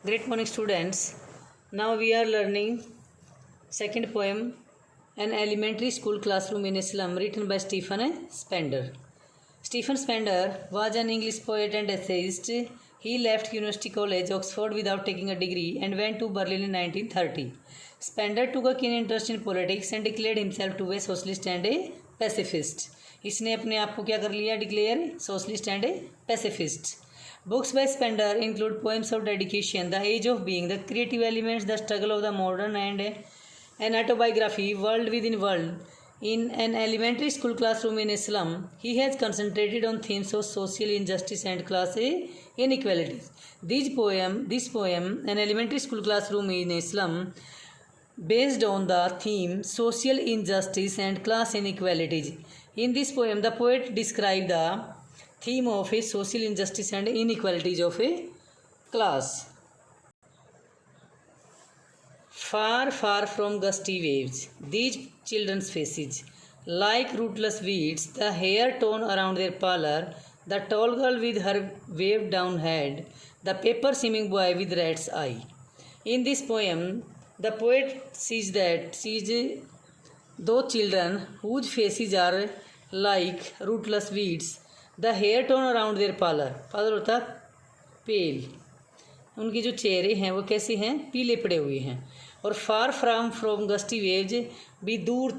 Great morning, students. Now we are learning second poem, An Elementary School Classroom in a Slum, written by Stephen Spender. Stephen Spender was an English poet and essayist. He left University College, Oxford without taking a degree and went to Berlin in 1930. Spender took a keen interest in politics and declared himself to be a socialist and a pacifist. इसने अपने आप को क्या कर लिया declare socialist and A pacifist. Books by Spender include poems of dedication, The Age of Being, The Creative Elements, The Struggle of the Modern, and an autobiography, World Within World. In An Elementary School Classroom in a Slum, he has concentrated on themes of social injustice and class inequalities. This poem, An Elementary School Classroom in a Slum, based on the theme social injustice and class inequalities. In this poem, the poet described the theme of a social injustice and inequalities of a class. Far, far from gusty waves, these children's faces, like rootless weeds, the hair torn around their pallor, the tall girl with her waved down head, the paper seeming boy with rat's eye. In this poem, the poet sees those children whose faces are like rootless weeds, the hair torn around their pallor होता pale, उनके जो चेहरे हैं वो कैसे हैं पीले पड़े हुए हैं. और फार फ्रॉम गस्टी वेव्स भी दूर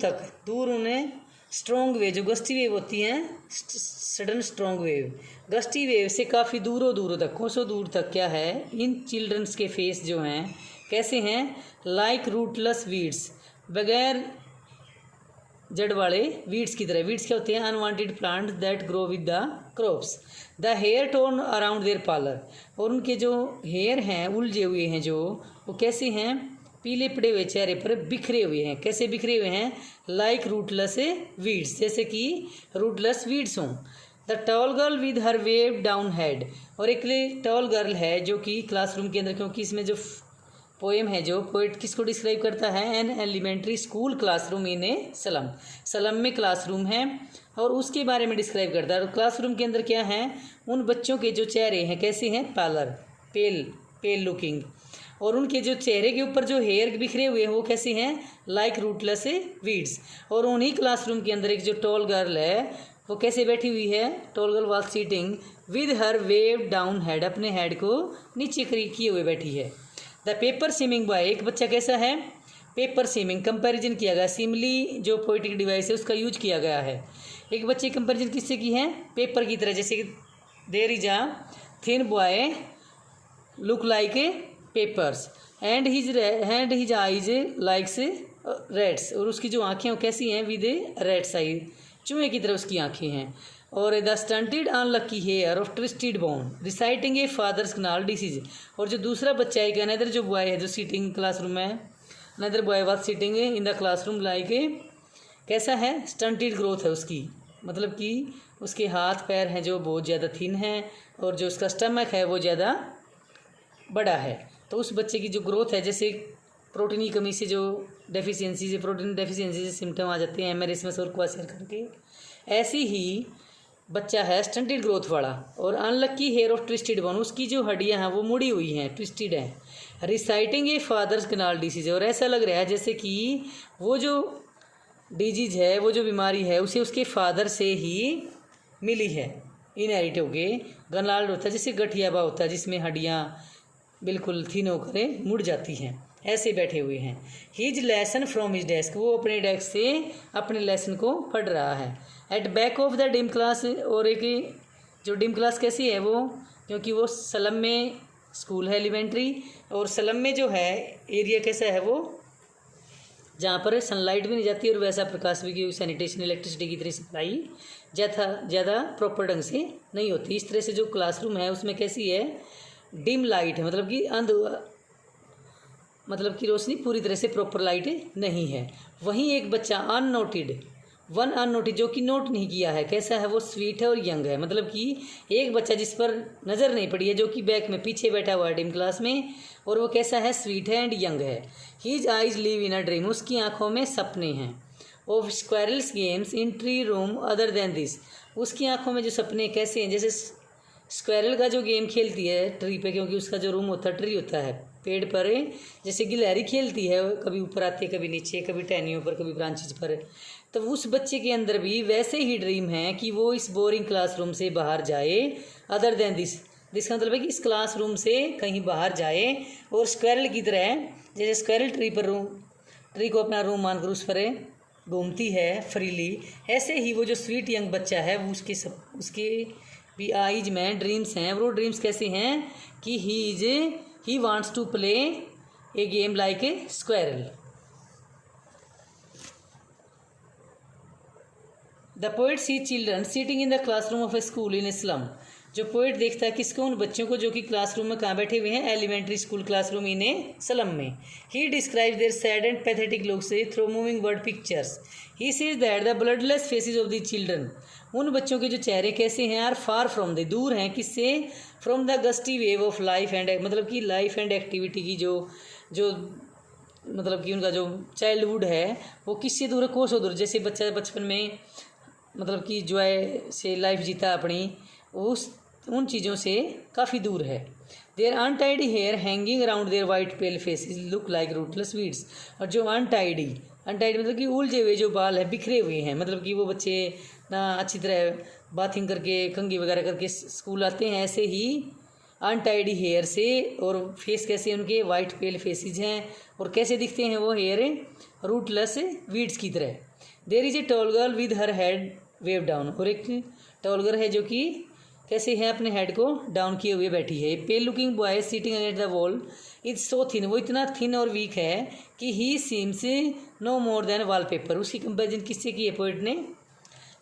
उन्हें स्ट्रॉन्ग वेव, जो गस्टी वेव होती हैं sudden strong wave, gusty wave से काफ़ी दूरों तक कोसों दूर तक क्या है इन चिल्ड्रंस के फेस जो हैं कैसे हैं लाइक रूटलेस वीड्स, बगैर जड़ वाले वीड्स की तरह. वीड्स क्या होते हैं unwanted plants that grow with the crops. The hair torn around their pallor, और उनके जो हेयर हैं उलझे हुए हैं जो वो कैसे हैं पीले पड़े हुए चेहरे पर बिखरे हुए हैं. कैसे बिखरे हुए हैं लाइक रूटलेस वीड्स, जैसे कि रूटलेस वीड्स हों. The tall girl with her weighed down head, और एक टॉल गर्ल है जो कि क्लासरूम के अंदर, क्योंकि इसमें जो पोएम है जो पोएट किसको डिस्क्राइब करता है an elementary school classroom in a slum, slum में क्लासरूम है और उसके बारे में डिस्क्राइब करता है. और क्लासरूम के अंदर क्या है उन बच्चों के जो चेहरे हैं कैसे हैं पालर पेल लुकिंग, और उनके जो चेहरे के ऊपर जो हेयर बिखरे हुए हैं वो कैसे हैं लाइक रूटलेस वीड्स. और उन्हीं क्लासरूम के अंदर एक जो टॉल गर्ल है वो कैसे बैठी हुई है, tall girl was sitting with her weighed down head, अपने हेड को नीचे किए हुए बैठी है. द पेपर सीमिंग बॉय, एक बच्चा कैसा है पेपर सीमिंग, कंपैरिजन किया गया, सिमली जो पोइटिक डिवाइस है उसका यूज किया गया है. एक बच्चे कंपैरिजन किससे की है पेपर की तरह, जैसे there is a thin boy look like a papers and his eyes likes rats, और उसकी जो आँखें वो कैसी हैं विद ए रेड्स आई, चूहे की तरह उसकी आँखें हैं. और the stunted unlucky heir of twisted bone reciting a father's gnarled disease, और जो दूसरा बच्चा है अनदर जो बॉय है जो सीटिंग क्लासरूम में another boy was seating in the classroom like a कैसा है स्टंटेड ग्रोथ है उसकी, मतलब कि उसके हाथ पैर हैं जो बहुत ज़्यादा थिन हैं और जो उसका स्टमक है वो ज़्यादा बड़ा है. तो उस बच्चे की जो ग्रोथ है जैसे प्रोटीन की कमी से जो डेफिशिएंसी से प्रोटीन डेफिशिएंसी से सिम्टम आ जाते हैं एमएरएसएमएस और क्वाशर करके, ऐसी ही बच्चा है स्टंटेड ग्रोथ वाला. और unlucky heir of twisted bone, उसकी जो हड्डियां हैं वो मुड़ी हुई हैं ट्विस्टेड हैं. Reciting a father's gnarled disease, और ऐसा लग रहा है जैसे कि वो जो डिजीज है वो जो बीमारी है उसे उसके फादर से ही मिली है, इनहेरिट हो गए. गनाल होता है जैसे गठियाबा होता है जिसमें हड्डियाँ बिल्कुल थिन होकर मुड़ जाती हैं, ऐसे बैठे हुए हैं. His lesson from his desk, वो अपने डेस्क से अपने लेसन को पढ़ रहा है. At back of the dim class, और एक जो डिम क्लास कैसी है वो क्योंकि वो सलम में स्कूल है एलिमेंट्री, और सलम में जो है एरिया कैसा है वो जहाँ पर सनलाइट भी नहीं जाती और वैसा प्रकाश भी की सैनिटेशन इलेक्ट्रिसिटी की तरह सप्लाई ज़्यादा प्रॉपर ढंग से नहीं होती. इस तरह से जो क्लासरूम है उसमें कैसी है डिम लाइट है, मतलब कि रोशनी पूरी तरह से प्रॉपर लाइट नहीं है. वहीं एक बच्चा अननोटेड जो कि नोट नहीं किया है कैसा है वो स्वीट है और यंग है, मतलब कि एक बच्चा जिस पर नज़र नहीं पड़ी है जो कि बैक में पीछे बैठा हुआ है डिम क्लास में, और वो कैसा है स्वीट है एंड यंग है. His eyes live in a dream, उसकी आंखों में सपने हैं. Of squirrels games in tree room other than this, उसकी आंखों में जो सपने कैसे हैं जैसे स्क्वायरल का जो गेम खेलती है ट्री पे, क्योंकि उसका जो रूम होता है ट्री होता है पेड़ पर, जैसे गिलहरी खेलती है, कभी ऊपर आती है, कभी नीचे, कभी टहनियों पर, कभी ब्रांचेज पर। तो उस बच्चे के अंदर भी वैसे ही ड्रीम है कि वो इस बोरिंग क्लासरूम से बाहर जाए, अदर देन दिस का मतलब है कि इस क्लासरूम से कहीं बाहर जाए और स्क्वायरल की तरह, जैसे स्क्वायरल ट्री को अपना रूम मानकर उस पर घूमती है फ्रीली, ऐसे ही वो जो स्वीट यंग बच्चा है वो उसके भी आइज में ड्रीम्स हैं। वो ड्रीम्स कैसे हैं कि he wants to play a game like a squirrel. The poet see children sitting in the classroom of a school in a slum. जो पोएट देखता है किसको, उन बच्चों को जो कि क्लासरूम में कहाँ बैठे हुए हैं, elementary school classroom in a slum में। He describes their sad and pathetic looks through moving word pictures. He says that the bloodless faces of the children. उन बच्चों के जो चेहरे कैसे हैं, आर फार फ्रॉम द, दूर हैं किससे, from the gusty wave of life and, मतलब कि लाइफ एंड एक्टिविटी की जो मतलब कि उनका जो चाइल्डहुड है वो किससे दूर है, कोसों दूर। जैसे बच्चा बचपन में मतलब कि जॉय से लाइफ जीता अपनी, उन चीज़ों से काफ़ी दूर है। Their untidy hair hanging around their white pale faces look like rootless weeds. और जो अनटाइडी मतलब कि उलझे हुए जो बाल है, बिखरे हुए हैं, मतलब कि वो बच्चे ना अच्छी तरह बाथिंग करके कंघी वगैरह करके स्कूल आते हैं, ऐसे ही अनटाइडी हेयर से। और फेस कैसे उनके वाइट पेल फेसेस हैं, और कैसे दिखते हैं वो हेयर, रूटलेस वीड्स की तरह। There is a tall girl with her head weighed down. और एक टॉल गर्ल है जो कि कैसे है, अपने हेड को डाउन किए हुए बैठी है। Pale looking boy sitting against the wall is so thin. वो इतना थिन और वीक है कि he seems no more than wallpaper. उसकी कंपेरिजन किससे की है पोइट ने,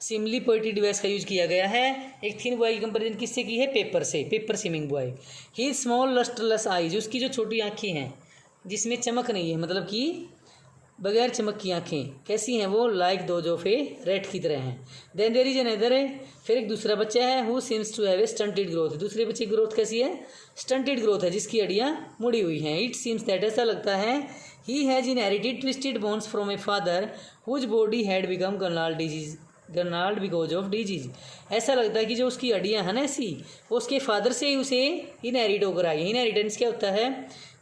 सिमली पोइट्री डिवाइस का यूज किया गया है। एक थिन बॉय की कंपेरिजन किससे की है, पेपर से, पेपर सिमिंग बॉय। ही स्मॉल लस्टरलेस आईज, उसकी जो छोटी आँखें हैं जिसमें चमक नहीं है, मतलब कि बगैर चमक की आँखें कैसी हैं वो, लाइक दो जो फे रेड की तरह हैं। देन देयर इज अनदर है, फिर एक दूसरा बच्चा है, who seems to have a stunted growth. दूसरे बच्चे की ग्रोथ कैसी है, स्टंटेड ग्रोथ है, जिसकी हड्डियाँ मुड़ी हुई हैं। इट सीम्स दैट, ऐसा लगता है, he has inherited twisted bones from a father whose body had become gnarled because of disease. ऐसा लगता है कि जो उसकी हड्डियाँ हैं ना ऐसी, वो उसके फादर से ही उसे इनहेरिट होकर आई। इनहेरिटेंस क्या होता है,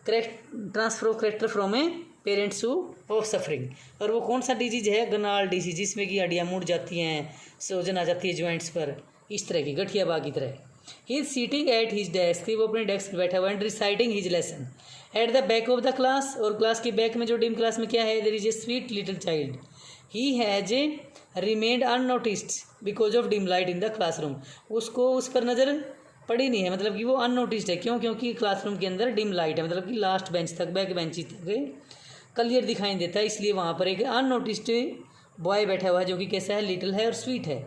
transfer of character from a parents who of suffering. और वो कौन सा डिजीज है, गनाल डिजीज, जिसमें कि हड्डियाँ मुड़ जाती हैं, सोजन आ जाती है ज्वाइंट्स पर, इस तरह की गठिया बाग की तरह। He is sitting at his desk, वो अपने डेस्क पर बैठा हुआ and reciting his lesson at the back of the class. और क्लास के बैक में जो डिम क्लास में क्या है, there is a sweet little child. He has remained unnoticed because of dim light in the classroom. उसको उस पर नज़र पड़ी नहीं है, मतलब कि वो अननोटिस्ड है। क्यों, क्योंकि क्लासरूम के अंदर डिम लाइट है, मतलब कि लास्ट बेंच तक, बैक बेंच तक क्लियर दिखाई देता है, इसलिए वहाँ पर एक अननोटिस्ड बॉय बैठा हुआ है जो कि कैसा है, लिटिल है और स्वीट है।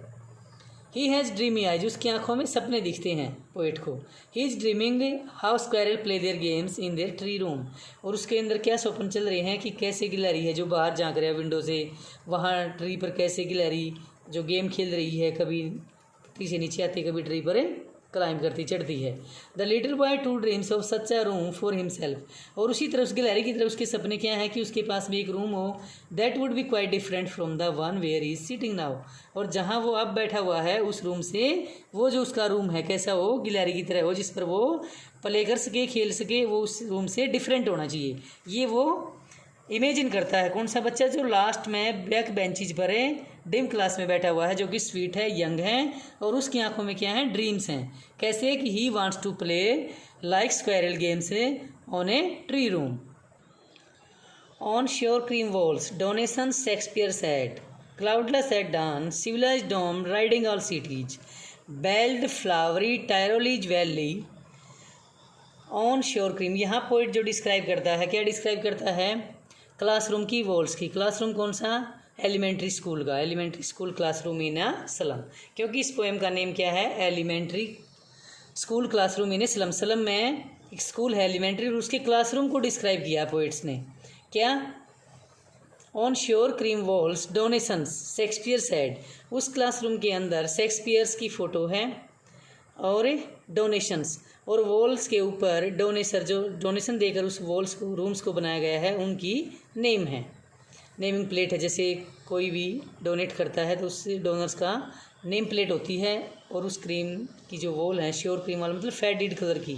ही हैज़ ड्रीमी आइज, उसकी आंखों में सपने दिखते हैं पोएट को। He is dreaming how squirrel play their games in their tree room. और उसके अंदर क्या स्वप्न चल रहे हैं कि कैसे गिलहरी है जो बाहर झांक रहा है विंडो से, वहाँ ट्री पर कैसे गिलहरी जो गेम खेल रही है, कभी ट्री से नीचे आती है, कभी ट्री पर क्लाइंब करती चढ़ती है। The little boy too dreams of such a room for himself. और उसी तरह उस गिलहरी की तरह उसके सपने क्या है कि उसके पास भी एक रूम हो, that would be quite different from the one where he is sitting now. और जहाँ वो अब बैठा हुआ है उस रूम से, वो जो उसका रूम है कैसा हो, गिलहरी की तरह हो, जिस पर वो प्ले कर सके, खेल सके, वो उस रूम से डिफरेंट होना चाहिए। ये वो इमेजिन करता है कौन सा बच्चा, जो लास्ट में बैक बेंचेज पर है, डिम क्लास में बैठा हुआ है, जो कि स्वीट है, यंग है, और उसकी आंखों में क्या है, ड्रीम्स हैं। कैसे कि he wants to play like squirrel games on a tree room. On sour cream walls donation Shakespeare said, cloudless at dawn civilised dome riding all cities, belled flowery Tyrolese valley on sour cream. यहाँ poet जो describe करता है, क्या describe करता है, classroom की walls की। Classroom कौन सा, एलिमेंट्री स्कूल का, elementary school classroom in a slum, क्योंकि इस पोएम का नेम क्या है, elementary school classroom in a slum. Slum में एक स्कूल है एलिमेंट्री, और उसके क्लासरूम को डिस्क्राइब किया पोइट्स ने। क्या, on sour cream walls donations Shakespeare said, उस क्लासरूम के अंदर शेक्सपियर्स की फ़ोटो है, और डोनेशंस, और वॉल्स के ऊपर डोनेसर जो डोनेशन देकर उस वॉल्स को, रूम्स को बनाया गया है, उनकी नेम है, नेमिंग प्लेट है। जैसे कोई भी डोनेट करता है तो उस डोनर्स का नेम प्लेट होती है, और उस क्रीम की जो वॉल है श्योर क्रीम वाला मतलब फेडिड कलर की।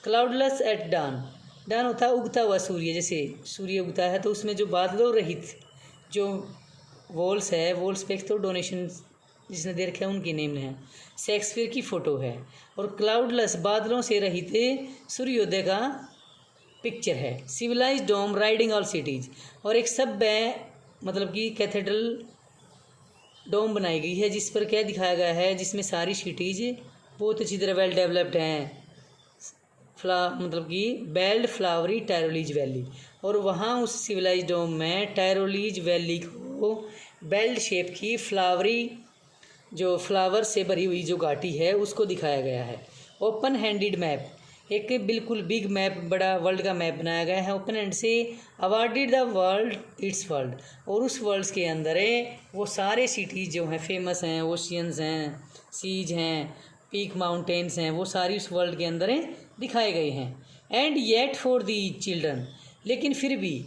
क्लाउडलेस एट डान, डान होता है उगता हुआ सूर्य, जैसे सूर्य उगता है तो उसमें जो बादलों रहित जो वॉल्स है, वॉल्स पे तो डोनेशन जिसने दे रखा है उनकी नेम है। शेक्सपियर की फ़ोटो है। और क्लाउडलेस बादलों से रहित सूर्योदय का पिक्चर है। सिविलाइज डोम राइडिंग ऑल सिटीज़, और एक सभ्य मतलब कि कैथेड्रल डोम बनाई गई है जिस पर क्या दिखाया गया है, जिसमें सारी सिटीज़ बहुत अच्छी तरह वेल डेवलप्ड हैं। मतलब कि बेल्ड फ्लावरी टायरोलीज वैली, और वहाँ उस सिविलाइज डोम में टायरोलीज वैली को बेल्ट शेप की फ्लावरी जो फ्लावर से भरी हुई जो घाटी है उसको दिखाया गया है। ओपन हैंडेड मैप, एक बिल्कुल बिग मैप, बड़ा वर्ल्ड का मैप बनाया गया है ओपन हैंड से। Awarded the world it's world, और उस वर्ल्ड के अंदर वो सारे सिटीज़ जो हैं फेमस हैं, ओशियंस हैं, सीज हैं, पीक माउंटेन्स हैं, वो सारी उस वर्ल्ड के अंदर दिखाए गए हैं। And yet for the children, लेकिन फिर भी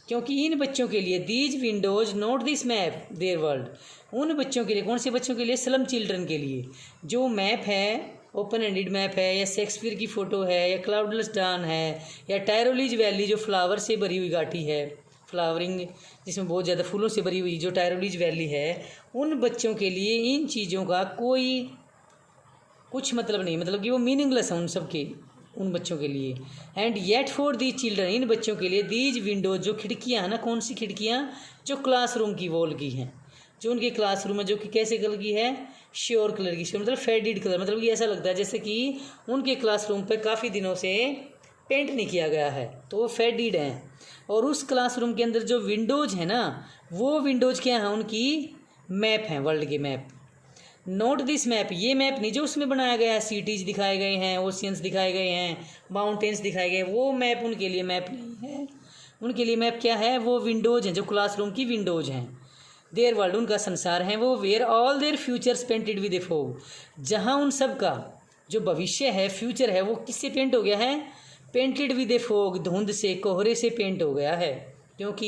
क्योंकि इन बच्चों के लिए these Windows note this map there world, उन बच्चों के लिए, कौन से बच्चों के लिए, स्लम चिल्ड्रन के लिए जो मैप है, ओपन एंडेड मैप है, या शेक्सपियर की फ़ोटो है, या क्लाउडलेस डान है, या टायरोलीज वैली जो फ्लावर से भरी हुई घाटी है, फ्लावरिंग जिसमें बहुत ज़्यादा फूलों से भरी हुई जो टायरोलीज वैली है, उन बच्चों के लिए इन चीज़ों का कोई कुछ मतलब नहीं, मतलब कि वो मीनिंगलेस है उन सब के, उन बच्चों के लिए। And yet for the children, इन बच्चों के लिए दीज विंडो जो खिड़कियाँ हैं ना, कौन सी खिड़कियाँ, जो क्लासरूम की वॉल की हैं, जो उनके क्लासरूम है, जो कि कैसे कलर की है, श्योर कलर की, मतलब फेडेड कलर, मतलब कि ऐसा लगता है जैसे कि उनके क्लासरूम पे काफ़ी दिनों से पेंट नहीं किया गया है, तो वो फेडेड हैं। और उस क्लासरूम के अंदर जो विंडोज़ हैं ना, वो विंडोज़ क्या हैं, उनकी मैप हैं, वर्ल्ड के मैप। नोट दिस मैप, ये मैप नहीं जो उसमें बनाया गया है, सिटीज़ दिखाए गए हैं, ओशियंस दिखाए गए हैं, माउंटेन्स दिखाए गए, वो मैप उनके लिए मैप नहीं है। उनके लिए मैप क्या है, वो विंडोज़ हैं, जो क्लासरूम की विंडोज़ हैं। देयर वर्ल्ड, उनका संसार है वो। Where all their futures painted with a fog, जहाँ उन सब का जो भविष्य है, फ्यूचर है, वो किससे पेंट हो गया है, पेंटेड विद ए फॉग, धुंध से, कोहरे से पेंट हो गया है। क्योंकि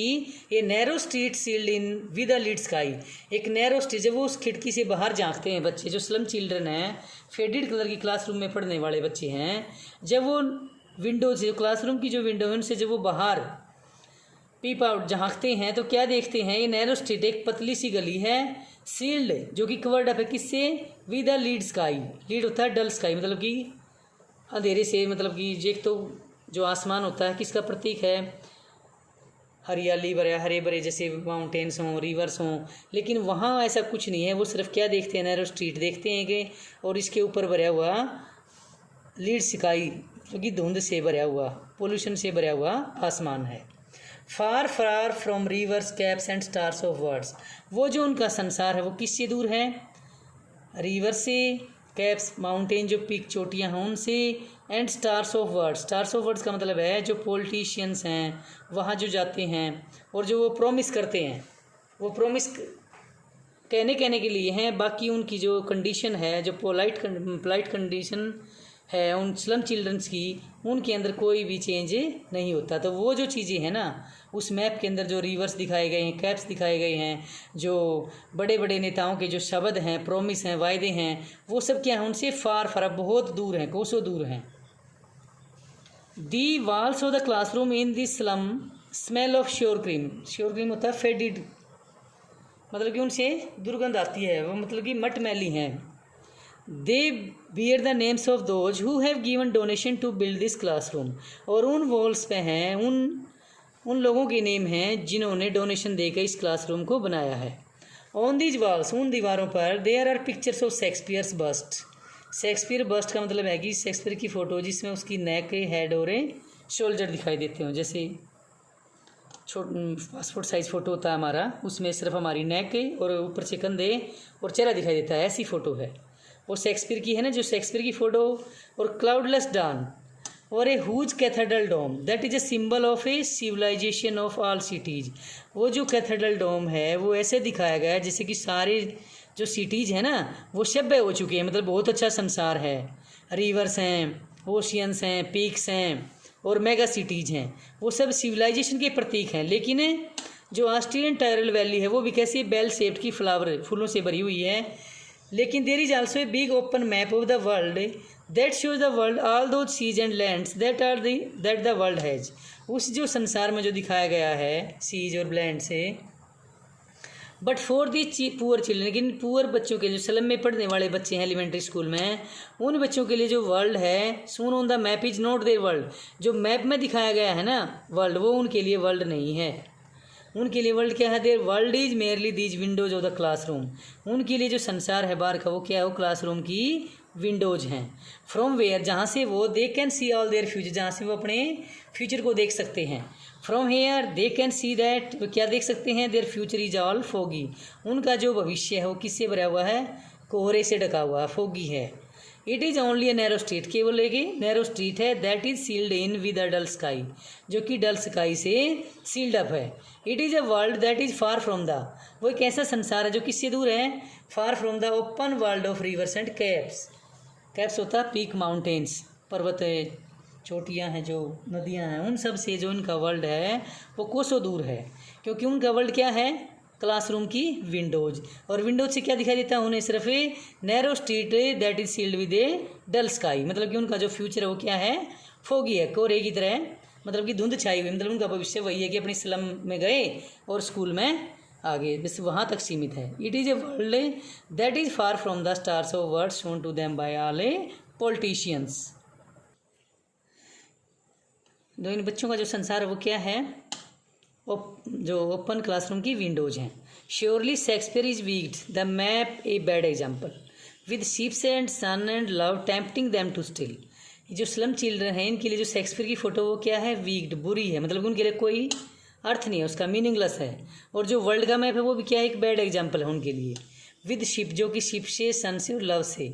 ये narrow street sealed in with a lead sky, एक नैरो स्ट्रीट, जब वो उस खिड़की से बाहर झांकते हैं बच्चे, जो स्लम चिल्ड्रन हैं, फेडेड कलर की क्लासरूम में पढ़ने वाले बच्चे हैं, जब वो विंडो से, क्लासरूम की जो विंडो है उनसे जब वो बाहर पीप आउट झांकते हैं तो क्या देखते हैं, ये नैरो स्ट्रीट एक पतली सी गली है, सील्ड जो कि कवर्ड अप है किससे, with a lead sky, lead होता है डल स्काई, मतलब कि अंधेरे से, मतलब कि एक तो जो आसमान होता है किसका प्रतीक है, हरियाली भरे, हरे भरे जैसे माउंटेन्स हों, रिवर्स हों, लेकिन वहाँ ऐसा कुछ नहीं है। वो सिर्फ क्या देखते हैं, नैरो स्ट्रीट देखते हैं कि, और इसके ऊपर भरा हुआ लीड स्काई, जो कि धुंध से भरा हुआ, पोल्यूशन से भरा हुआ आसमान है। Far far from rivers capes and stars of words, वो जो उनका संसार है वो किससे दूर है, रिवर से, कैप्स माउंटेन जो पीक चोटियाँ हैं उनसे, and stars of words, stars of words का मतलब है जो पॉलिटिशियंस हैं वहाँ जो जाते हैं और जो वो प्रॉमिस करते हैं, वो प्रॉमिस कहने के लिए हैं, बाकी उनकी जो कंडीशन है, जो पोलाइट कंडीशन है उन स्लम चिल्ड्रंस की, उनके अंदर कोई भी चेंज नहीं होता। तो वो जो चीज़ें हैं ना उस मैप के अंदर, जो रिवर्स दिखाए गए हैं, कैप्स दिखाए गए हैं, जो बड़े बड़े नेताओं के जो शब्द हैं, प्रॉमिस हैं, वायदे हैं, वो सब क्या हैं, उनसे फार फार बहुत दूर हैं, कोसों दूर हैं। दी walls of the classroom in this slum smell of sure cream, sure cream होता है फेडिड, मतलब कि उनसे दुर्गंध आती है, वो मतलब कि मटमैली हैं। They bear the names of those who have given donation to build this classroom, और उन वॉल्स पे हैं, उन लोगों के नेम हैं जिन्होंने डोनेशन देकर इस क्लासरूम को बनाया है। ऑन दीज वॉल्स, उन दीवारों पर, there are pictures of Shakespeare's bust, Shakespeare bust का मतलब है कि शेक्सपियर की फ़ोटो जिसमें उसकी नेक, हेड और शोल्डर दिखाई देते हों, जैसे पासपोर्ट साइज़ फ़ोटो होता है हमारा, उसमें सिर्फ हमारी नेक और ऊपर से कंधे और चेहरा दिखाई देता है, ऐसी फ़ोटो है वो शेक्सपियर की है ना, जो शेक्सपियर की फ़ोटो। और क्लाउडलेस डान, और a huge cathedral dome that is a symbol of a civilisation of all cities, वो जो कैथेड्रल डोम है वो ऐसे दिखाया गया है जैसे कि सारे जो सिटीज़ हैं ना वो सभ्य हो चुके हैं, मतलब बहुत अच्छा संसार है, रिवर्स हैं, ओशियंस हैं, पीक्स हैं और मेगा सिटीज़ हैं, वो सब सिविलाइजेशन के प्रतीक हैं। लेकिन जो ऑस्ट्रियन टायरल वैली है वो भी कैसी बेल शेप्ड की फूलों से भरी हुई है, लेकिन there is also a big open map of the world that shows the world all those seas and lands that the world has. उस जो संसार में जो दिखाया गया है सीज और लैंड से, but for the poor children, लेकिन पुअर बच्चों के जो स्लम में पढ़ने वाले बच्चे हैं एलिमेंट्री स्कूल में, उन बच्चों के लिए जो वर्ल्ड है सून on the map is not there world. जो मैप में दिखाया गया है ना वर्ल्ड, वो उनके लिए वर्ल्ड नहीं है। उनके लिए वर्ल्ड क्या है? There world is merely these Windows of the classroom. उनके लिए जो संसार है बाहर का वो क्या है? वो क्लासरूम की विंडोज हैं। फ्रॉम वेयर, जहाँ से वो दे can see all their future, जहाँ से वो अपने फ्यूचर को देख सकते हैं। From here they can see that, वो क्या देख सकते हैं? Their future is all foggy. उनका जो भविष्य है वो किससे भरा हुआ है? कोहरे से ढका हुआ, फोगी है। It is only a narrow street, केवल एक नैरो स्ट्रीट है। That is sealed in with a dull sky, जो कि डल स्काई से सील्ड अप है। It is a world that is far from the, वो एक ऐसा संसार है जो किससे दूर है? Far from the open world of rivers and capes. Capes होता है पीक माउंटेन्स, पर्वत चोटियाँ हैं, जो नदियाँ हैं, उन सब से जो इनका वर्ल्ड है वो कोसों दूर है। क्योंकि उनका वर्ल्ड क्या है? क्लासरूम की विंडोज। और विंडोज से क्या दिखाई देता है उन्हें? सिर्फ a narrow street that is sealed with a dull sky. मतलब कि उनका जो फ्यूचर है वो क्या है? फोगी है, कोहरे की तरह, मतलब कि धुंध छाई हुई। मतलब उनका भविष्य वही है कि अपनी स्लम में गए और स्कूल में आगे, बस वहाँ तक सीमित है। It is a world that is far from the stars of words shown to them by all a politicians. दो इन बच्चों का जो संसार है वो क्या है? जो ओपन क्लासरूम की विंडोज हैं। Surely Shakespeare is wicked the map a bad example with ships and sun and love tempting them to steal. जो स्लम चिल्ड्रन हैं इनके लिए जो शेक्सपियर की फ़ोटो वो क्या है? वीक्ड, बुरी है, मतलब उनके लिए कोई अर्थ नहीं है, उसका मीनिंगलेस है। और जो वर्ल्ड का मैप है वो भी क्या है? एक बैड एग्जाम्पल है उनके लिए। विद शिप, जो कि शिप से, सन से और लव से।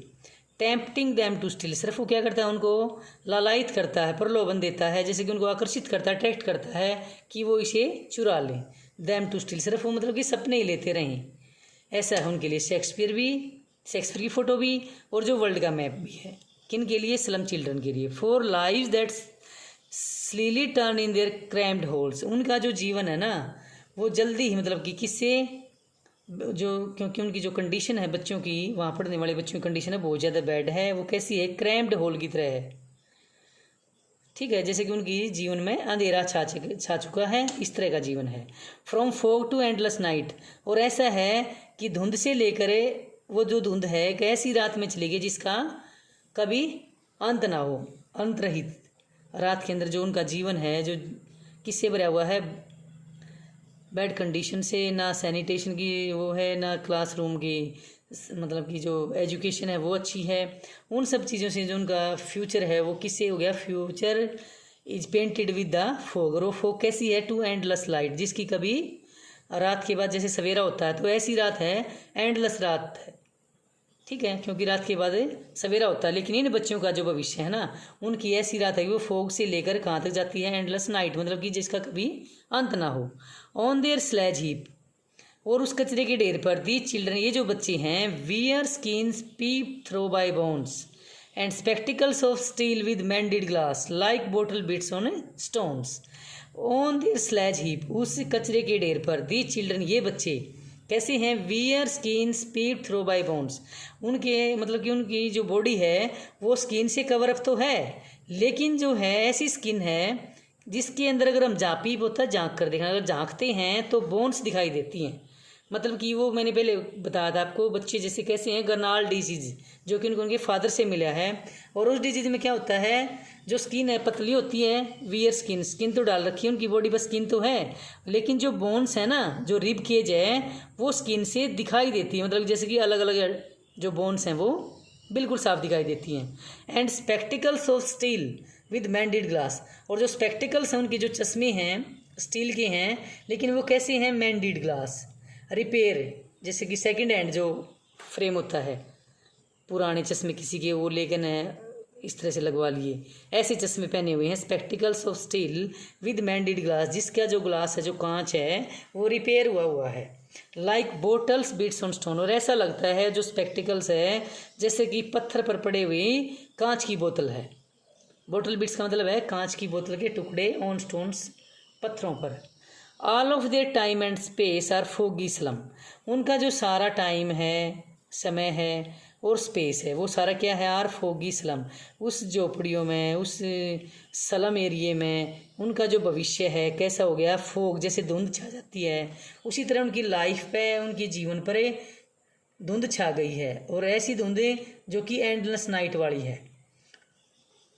टेम्पटिंग दैम टू स्टिल, सिर्फ वो क्या करता है? उनको लालायित करता है, प्रलोभन देता है, जैसे कि उनको आकर्षित करता है, अट्रैक्ट करता है कि वो इसे चुरा लें। दैम टू स्टिल, सिर्फ वो मतलब कि सपने ही लेते रहें, ऐसा है उनके लिए। शेक्सपियर की फ़ोटो भी और जो वर्ल्ड का मैप भी है। किन के लिए? स्लम चिल्ड्रन के लिए। For lives that स्लीली turn in their crammed holes, उनका जो जीवन है ना वो जल्दी ही, मतलब कि किससे? जो, क्योंकि उनकी जो कंडीशन है बच्चों की, वहाँ पढ़ने वाले बच्चों की कंडीशन है बहुत ज़्यादा बैड है। वो कैसी है? क्रैम्ड होल की तरह है, ठीक है, जैसे कि उनकी जीवन में अंधेरा छा चुका है, इस तरह का जीवन है। From fog to endless night, और ऐसा है कि धुंध से लेकर, वो जो धुंध है एक ऐसी रात में चलेगी जिसका कभी अंत ना हो, अंत रहित रात के अंदर जो उनका जीवन है, जो किससे भरा हुआ है? बैड कंडीशन से, ना सैनिटेशन की वो है, ना क्लासरूम की मतलब कि जो एजुकेशन है वो अच्छी है। उन सब चीज़ों से जो उनका फ्यूचर है वो किससे हो गया? Future is painted with the fog. और वो फॉग कैसी है? टू एंडलेस लाइट, जिसकी कभी रात के बाद जैसे सवेरा होता है तो ऐसी रात है, एंडलेस रात है, ठीक है, क्योंकि रात के बाद सवेरा होता है। लेकिन इन बच्चों का जो भविष्य है ना, उनकी ऐसी रात है कि वो फॉग से लेकर कहाँ तक जाती है? एंडलेस नाइट, मतलब कि जिसका कभी अंत ना हो। ऑन देयर स्लेज हीप, और उस कचरे के ढेर पर दी चिल्ड्रन, ये जो बच्चे हैं, wear skins peep through by bones and spectacles of steel with mended glass like bottle bits on stones. On their slag heap, उस कचरे के ढेर पर दी चिल्ड्रन, ये बच्चे कैसे हैं? Wear skins peep through by bones, उनके मतलब कि उनकी जो बॉडी है वो स्किन से कवर अप तो है, लेकिन जो है ऐसी स्किन है जिसके अंदर अगर हम पीप होता है झाँक कर देखना, अगर झाँकते हैं तो बोन्स दिखाई देती हैं। मतलब कि वो मैंने पहले बताया था आपको, बच्चे जैसे कैसे हैं? गरनाल डिजीज, जो कि उनके फादर से मिला है। और उस डिजीज में क्या होता है? जो स्किन है पतली होती है, वियर स्किन तो डाल रखी है उनकी बॉडी पर, स्किन तो है, लेकिन जो बोन्स है ना, जो रिब केज है, वो स्किन से दिखाई देती है, मतलब जैसे कि अलग अलग जो बोन्स हैं वो बिल्कुल साफ दिखाई देती हैं। And spectacles of steel with mended glass, और जो स्पेक्टिकल्स हैं उनके जो चश्मे हैं स्टील के हैं, लेकिन वो कैसे हैं? मैंडेड ग्लास, रिपेयर, जैसे कि सेकंड हैंड जो फ्रेम होता है, पुराने चश्मे किसी के वो लेकिन इस तरह से लगवा लिए, ऐसे चश्मे पहने हुए हैं। Spectacles of steel with mended glass, जिसका जो ग्लास है, जो कांच है, वो रिपेयर हुआ है। Like bottles beads on stone, और ऐसा लगता है जो स्पेक्टिकल्स है जैसे कि पत्थर पर पड़े हुए कांच की बोतल है। बोटल बिट्स का मतलब है कांच की बोतल के टुकड़े, ऑन स्टोन्स, पत्थरों पर। All of their time and space are foggy slum, उनका जो सारा टाइम है समय है और स्पेस है, वो सारा क्या है, आर फोगी स्लम। उस झोपड़ियों में, उस स्लम एरिए में उनका जो भविष्य है कैसा हो गया, फोग, जैसे धुंध छा जाती है उसी तरह उनकी लाइफ पे, उनके जीवन पर धुंध छा गई है। और ऐसी धुंधें जो कि एंडलेस नाइट वाली है।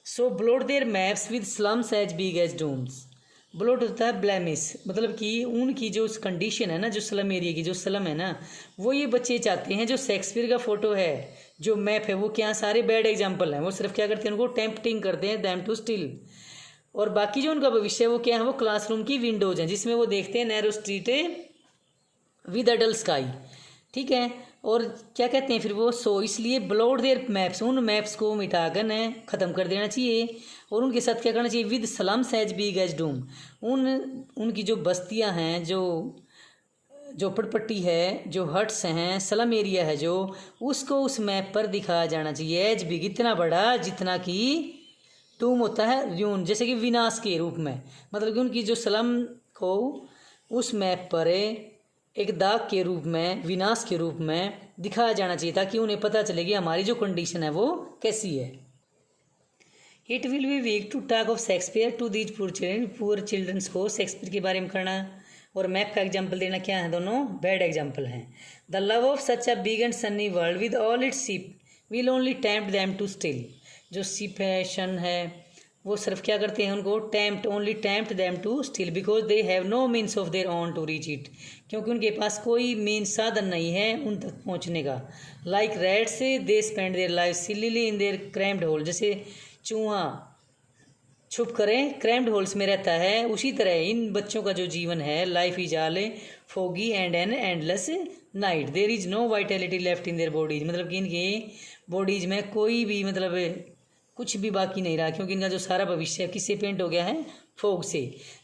So blot their maps with slums as big as dooms. Blot होता है ब्लैमिस, मतलब कि उनकी जो कंडीशन है ना, जो स्लम एरिया की जो स्लम है ना, वो ये बच्चे चाहते हैं। जो शेक्सपियर का फोटो है, जो मैप है, वो क्या सारे बैड एग्जाम्पल हैं। वो सिर्फ क्या करते हैं, उनको टेम्पटिंग करते हैं दैम टू स्टिल। और बाकी जो उनका भविष्य है वो क्या है, वो क्लासरूम की विंडोज हैं जिसमें वो देखते हैं नैरो स्ट्रीट विद अडल स्काई। ठीक है। और क्या कहते हैं फिर वो, सो इसलिए ब्लॉट देयर मैप्स, उन मैप्स को मिटाकर न ख़त्म कर देना चाहिए। और उनके साथ क्या करना चाहिए, with slums as big as doom. उनकी जो बस्तियां हैं, जो झोपड़पट्टी है, जो हट्स हैं, स्लम एरिया है जो, उसको उस मैप पर दिखाया जाना चाहिए एज बिग, इतना बड़ा जितना कि डूम होता है र्यून, जैसे कि विनाश के रूप में। मतलब कि उनकी जो स्लम को उस मैप पर एक दाग के रूप में, विनाश के रूप में दिखाया जाना चाहिए, ताकि उन्हें पता चले कि हमारी जो कंडीशन है वो कैसी है। It will be weak to talk of Shakespeare to these poor children. Poor childrens को शेक्सपियर के बारे में करना और मैप का एग्जाम्पल देना क्या है, दोनों बैड एग्जाम्पल हैं। The love of such a big and sunny world with all its ship will only tempt them to steal. जो शिप है, शन है, वो सिर्फ क्या करते हैं, उनको only tempt them to steal because they have no means of their own to reach it. क्योंकि उनके पास कोई मीन्स, साधन नहीं है उन तक पहुंचने का। Like rats they spend their life sillily in their cramped hole. जैसे चूहा छुप करें क्रैम्प्ड होल्स में रहता है, उसी तरह इन बच्चों का जो जीवन है, life is all foggy and an endless night. There is no vitality left in their bodies. मतलब कि इनके बॉडीज में कोई भी मतलब कुछ भी बाकी नहीं रहा, क्योंकि इनका जो सारा भविष्य किससे पेंट हो गया है, फोग से।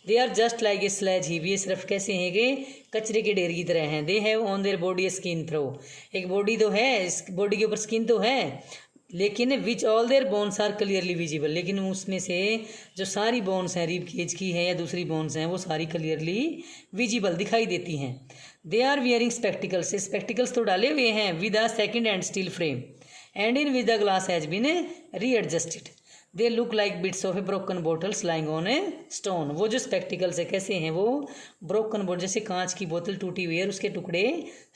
They are just like a sledge heap. ये सिर्फ कैसे हैं कि कचरे के ढेर की तरह हैं। They have on their body skin through. एक बॉडी तो है, बॉडी के ऊपर स्किन तो है, लेकिन which all their bones are clearly visible. लेकिन उसमें से जो सारी बोन्स हैं, रिब केज की है या दूसरी बोन्स हैं, वो सारी क्लियरली विजिबल दिखाई देती हैं। They are wearing spectacles. Spectacles तो डाले हुए हैं with a second and steel frame and in which the glass has been readjusted. They look like bits of a broken bottles lying on a stone. वो जो spectacles है कैसे हैं, वो broken bottle, जैसे कांच की बोतल टूटी हुई है, उसके टुकड़े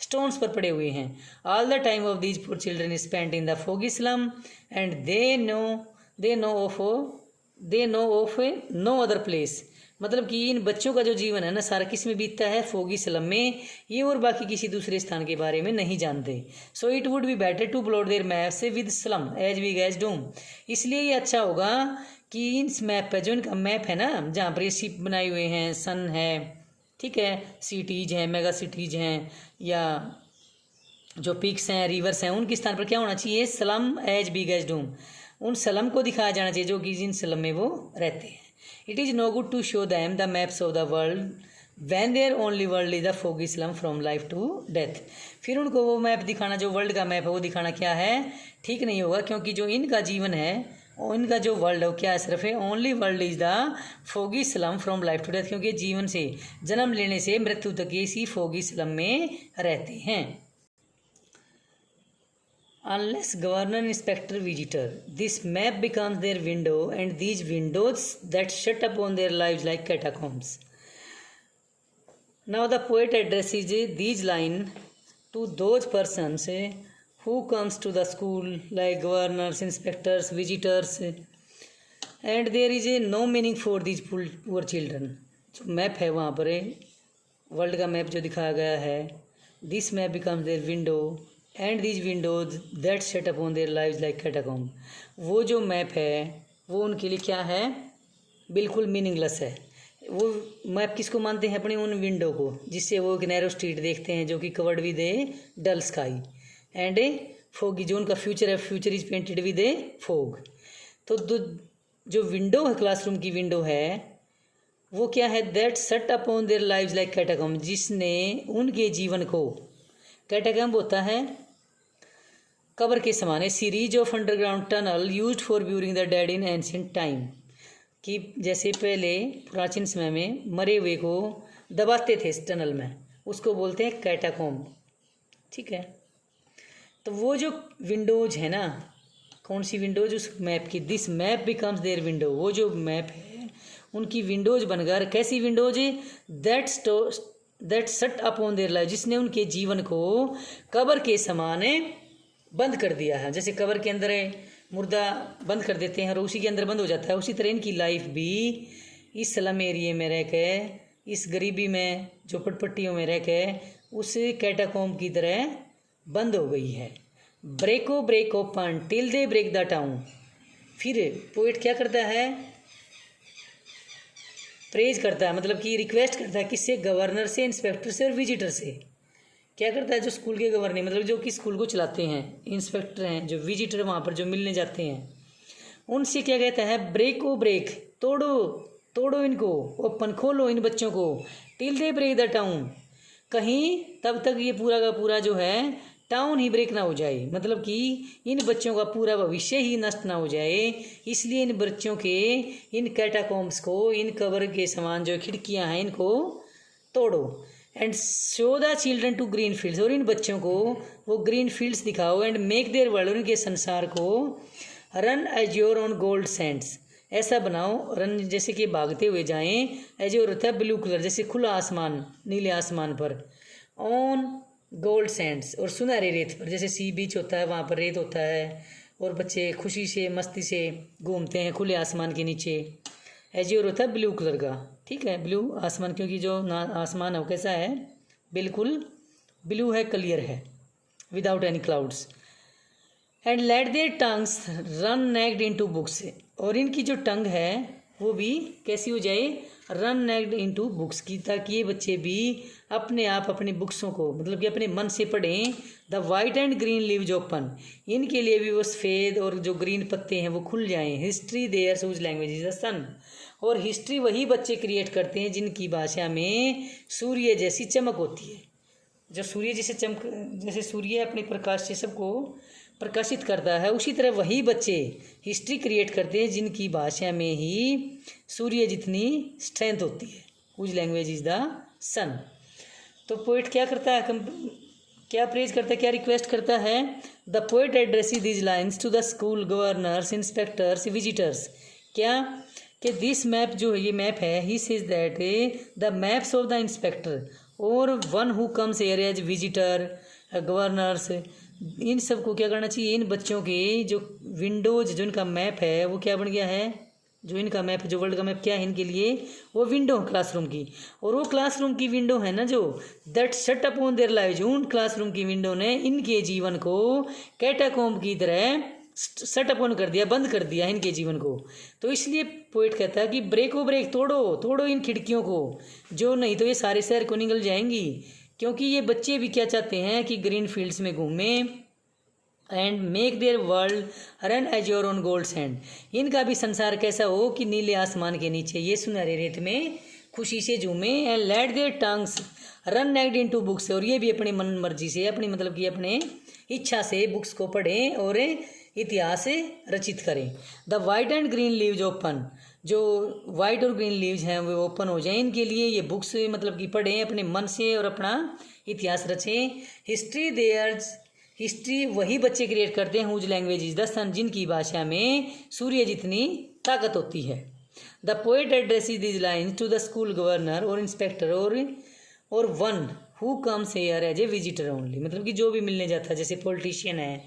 stones पर पड़े हुए हैं। All the time of these poor children is spent in the foggy slum and they know of no other place. मतलब कि इन बच्चों का जो जीवन है ना, सारा किस में बीतता है, फोगी स्लम में। ये और बाकी किसी दूसरे स्थान के बारे में नहीं जानते। So it would be better to blot their map से with slum as big as doom. इसलिए ये अच्छा होगा कि इस मैप पर, जो इनका मैप है ना, जहाँ पर ये शिप बनाए हुए हैं, सन है, ठीक है, सिटीज़ हैं, मेगा सिटीज़ हैं, या जो पिक्स हैं, रिवर्स हैं, उनके स्थान पर क्या होना चाहिए, slum as big as doom. उन स्लम को दिखाया जाना चाहिए जो कि जिन स्लम में वो रहते हैं। It is no good to show them the maps of the world when their only world is the foggy slum from life to death. फिर उनको वो मैप दिखाना, जो वर्ल्ड का मैप है वो दिखाना क्या है, ठीक नहीं होगा, क्योंकि जो इनका जीवन है और इनका जो वर्ल्ड है वो क्या है, सिर्फ है only world is the foggy slum from life to death. क्योंकि जीवन से, जन्म लेने से मृत्यु तक इसी फोगी स्लम में रहते हैं। Unless governor, inspector, visitor, this map becomes their window and these windows that shut upon their lives like catacombs. Now the poet addresses these lines to those persons who comes to the school like governors, inspectors, visitors, and there is no meaning for these poor children. जो map है वहाँ पर world का map जो दिखाया गया है, this map becomes their window and these Windows that set upon their lives like catacomb. वो जो मैप है वो उनके लिए क्या है, बिल्कुल मीनिंगलेस है। वो मैप किसको मानते हैं, अपनी उन विंडो को, जिससे वो एक नैरो स्ट्रीट देखते हैं जो कि covered with a dull sky and a foggy. जो उनका फ्यूचर है, future is painted with a fog. तो जो विंडो है, क्लासरूम की विंडो है, वो क्या है, that set upon their lives like catacomb, जिसने उनके जीवन को, कैटाकॉम्ब होता है कब्र के समान, series of underground tunnel used for burying the dead in ancient time. कि जैसे पहले प्राचीन समय में मरे हुए को दबाते थे इस टनल में, उसको बोलते हैं कैटाकॉम्ब। ठीक है। तो वो जो विंडोज है ना, कौन सी विंडोज उस मैप की, this map becomes their window, वो जो मैप है उनकी विंडोज बनकर, कैसी विंडोज है, that shut upon their life, जिसने उनके जीवन को कब्र के समान बंद कर दिया है। जैसे कब्र के अंदर मुर्दा बंद कर देते हैं और उसी के अंदर बंद हो जाता है, उसी तरह इनकी लाइफ भी इस स्लम एरिए में रह के, इस गरीबी में, झोपड़पट्टियों में रह के उस कैटाकॉम्ब की तरह बंद हो गई है। ब्रेको break open till they break the town. फिर पोइट क्या करता है, प्रेज करता है, मतलब कि रिक्वेस्ट करता है, किससे, गवर्नर से, इंस्पेक्टर से और विजिटर से। क्या करता है, जो स्कूल के गवर्नर, मतलब जो कि स्कूल को चलाते हैं, इंस्पेक्टर हैं, जो विजिटर वहाँ पर जो मिलने जाते हैं, उनसे क्या कहता है, ब्रेको ब्रेक, तोड़ो तोड़ो इनको, ओपन खोलो इन बच्चों को, till they break the town, कहीं तब तक ये पूरा का पूरा जो है टाउन ही ब्रेक ना हो जाए, मतलब कि इन बच्चों का पूरा भविष्य ही नष्ट ना हो जाए। इसलिए इन बच्चों के, इन कैटाकॉम्ब्स को, इन कब्र के समान जो खिड़कियां हैं इनको तोड़ो, and show the children to green fields, और इन बच्चों को वो ग्रीन फील्ड्स दिखाओ, एंड मेक देयर वर्ल्ड, उनके संसार को run azure on gold sands, ऐसा बनाओ, रन जैसे कि भागते हुए जाएं, एज योर होता है ब्लू कलर, जैसे खुला आसमान, नीले आसमान पर, ऑन गोल्ड सैंड्स, और सुनहरे रेत पर, जैसे सी बीच होता है वहाँ पर रेत होता है और बच्चे खुशी से मस्ती से घूमते हैं खुले आसमान के नीचे। एज्योर होता है ब्लू कलर का, ठीक है, ब्लू आसमान, क्योंकि जो आसमान है वो कैसा है, बिल्कुल ब्लू है, क्लियर है, without any clouds. And let their tongues run naked into books, और इनकी जो टंग है वो भी कैसी हो जाए, रन नेक्ड इनटू बुक्स की, ताकि ये बच्चे भी अपने आप अपनी बुक्सों को, मतलब कि अपने मन से पढ़ें। The white and green leaves open, इनके लिए भी वो सफ़ेद और जो ग्रीन पत्ते हैं वो खुल जाएं। History theirs whose language is the sun, और हिस्ट्री वही बच्चे क्रिएट करते हैं जिनकी भाषा में सूर्य जैसी चमक होती है। जो सूर्य जैसे चमक, जैसे सूर्य अपने प्रकाश से सबको प्रकाशित करता है, उसी तरह वही बच्चे हिस्ट्री क्रिएट करते हैं जिनकी भाषा में ही सूर्य जितनी स्ट्रेंथ होती है। हुज लैंग्वेज इज द सन। तो पोइट क्या करता है, क्या प्रेज करता है, क्या रिक्वेस्ट करता है, the poet addresses these lines to the school governors, inspectors, visitors, क्या कि दिस मैप जो है, ये मैप है, he says that the maps of the inspector और one who comes here as visitor, governors, इन सब को क्या करना चाहिए, इन बच्चों के जो विंडोज, जो इनका मैप है वो क्या बन गया है, जो इनका मैप, जो वर्ल्ड का मैप क्या है इनके लिए, वो विंडो क्लासरूम की, और वो क्लासरूम की विंडो है ना जो that shut upon their life, जो उन क्लासरूम की विंडो ने इनके जीवन को कैटाकॉम्ब की तरह शट अपॉन कर दिया, बंद कर दिया इनके जीवन को। तो इसलिए पोइट कहता है कि ब्रेको ब्रेक, तोड़ो तोड़ो इन खिड़कियों को, जो नहीं तो ये सारे शहर को निगल जाएंगी, क्योंकि ये बच्चे भी क्या चाहते हैं कि ग्रीन फील्ड्स में घूमें, and make their world run azure on gold sand, इनका भी संसार कैसा हो कि नीले आसमान के नीचे ये सुनहरे रेत में खुशी से झूमे, and let their tongues run naked into books, और ये भी अपनी मन मर्जी से, अपनी मतलब कि अपने इच्छा से बुक्स को पढ़ें और इतिहास रचित करें। The white and green leaves open, जो वाइट और ग्रीन लीव्स हैं वो ओपन हो जाएं इनके लिए, ये बुक्स मतलब कि पढ़ें अपने मन से और अपना इतिहास रचें। हिस्ट्री देयर्स, हिस्ट्री वही बच्चे क्रिएट करते हैं whose language is the sun, जिनकी भाषा में सूर्य जितनी ताकत होती है। The poet addresses these lines to the school governor और इंस्पेक्टर और one who comes here as a visitor only, मतलब कि जो भी मिलने जाता है, जैसे पॉलिटिशियन है,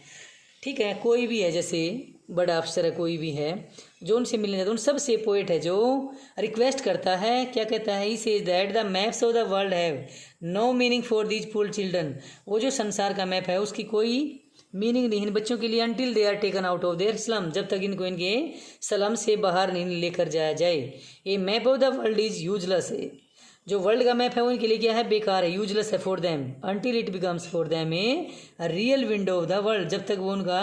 ठीक है, कोई भी है, जैसे बड़ा अफसर है, कोई भी है जो उनसे मिलने जाता है, उन सब से पोएट है जो रिक्वेस्ट करता है, क्या कहता है, he says that the maps of the world have no meaning for these poor children, वो जो संसार का मैप है उसकी कोई मीनिंग नहीं इन बच्चों के लिए, until they are taken out of their slum, जब तक इनको इनके स्लम से बाहर नहीं लेकर जाया जाए। A map of the world is useless, जो वर्ल्ड का मैप है वो इनके लिए क्या है, बेकार है, यूजलेस है for them, until it becomes for them a real window of the world, जब तक वो उनका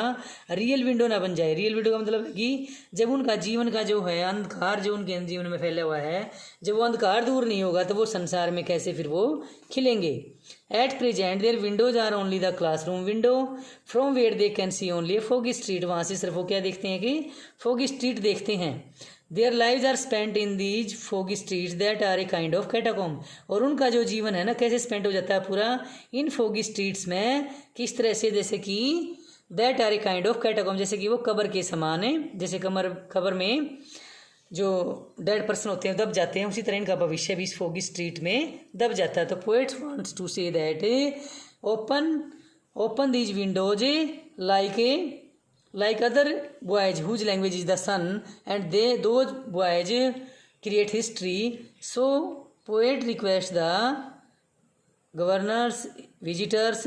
रियल विंडो ना बन जाए। रियल विंडो का मतलब है कि जब उनका जीवन का जो है अंधकार जो उनके जीवन में फैला हुआ है, जब वो अंधकार दूर नहीं होगा तो वो संसार में कैसे फिर वो खिलेंगे। At present there windows are only the classroom window from where they can see only a foggy street, वहाँ से सिर्फ वो क्या देखते हैं कि फोगी स्ट्रीट देखते हैं। Their lives are spent in these foggy streets that are a kind of catacomb. और उनका जो जीवन है ना कैसे स्पेंड हो जाता है पूरा इन फोगी स्ट्रीट्स में, किस तरह से, जैसे कि that are a kind of catacomb, जैसे कि वो कब्र के समान है, जैसे कब्र में जो डेड पर्सन होते हैं दब जाते हैं, उसी तरह इनका भविष्य भी इस फोगी स्ट्रीट में दब जाता है। तो poets wants to say that open these windows like other boys whose language is the sun, and those boys create history. So poet requests the governors, visitors,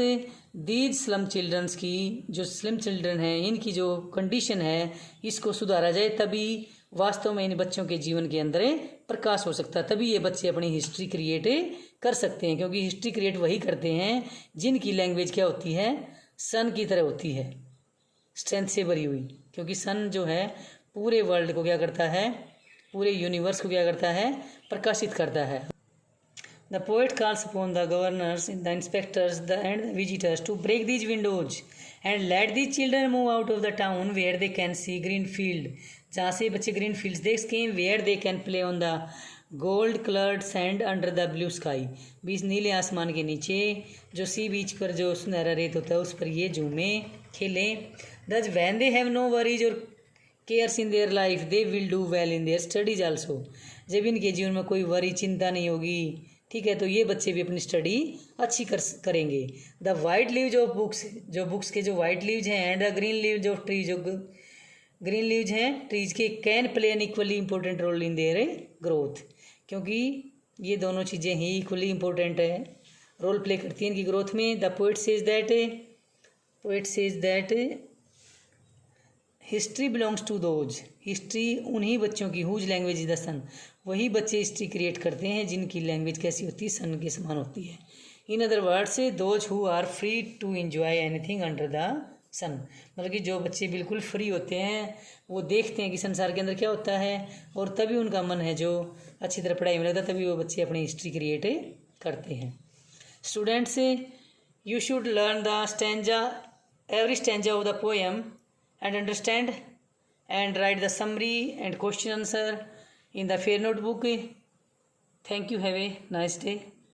these slum childrens की जो slum children हैं इनकी जो condition है इसको सुधारा जाए, तभी वास्तव में इन बच्चों के जीवन के अंदर प्रकाश हो सकता है, तभी ये बच्चे अपनी हिस्ट्री क्रिएट कर सकते हैं। क्योंकि हिस्ट्री क्रिएट वही करते हैं जिनकी लैंग्वेज क्या होती है, सन की तरह होती है, स्ट्रेंथ से भरी हुई। क्योंकि सन जो है पूरे वर्ल्ड को क्या करता है, पूरे यूनिवर्स को क्या करता है, प्रकाशित करता है। The poet calls upon the governors, the inspectors and the visitors to break these windows and let these children move out of the town where they can see green field, जहाँ से बच्चे ग्रीन फील्ड्स देख सकें, where they can play on the gold coloured sand under the blue sky, बीच नीले आसमान के नीचे जो सी बीच पर जो सुनहरा रेत होता है उस पर ये झूमें खेलें। Thus when they have no worries or cares in their life, they will do well in their studies also. जब इनके जीवन में कोई वरी चिंता नहीं होगी, ठीक है, तो ये बच्चे भी अपनी स्टडी अच्छी करेंगे। The white leaves of books, जो बुक्स के जो वाइट लीव्स हैं, and the green leaves of tree, जो ग्रीन लीव्स हैं ट्रीज के, can play an equally important role in their growth, क्योंकि ये दोनों चीज़ें ही इक्वली इंपॉर्टेंट है, रोल प्ले करती हैं इनकी ग्रोथ में। The poet says that history belongs to those, history उन्हीं बच्चों की, whose language is the sun, वही बच्चे हिस्ट्री क्रिएट करते हैं जिनकी लैंग्वेज कैसी होती है, सन के समान होती है। In other words those who are free to enjoy anything under the sun, मतलब कि जो बच्चे बिल्कुल फ्री होते हैं, वो देखते हैं कि संसार के अंदर क्या होता है और तभी उनका मन है जो अच्छी तरह पढ़ाई में लगता है, तभी वो बच्चे अपनी हिस्ट्री क्रिएट करते हैं। Students, you should learn the stanza, every stanza of the poem and understand and write the summary and question answer in the fair notebook. Thank you. Have a nice day.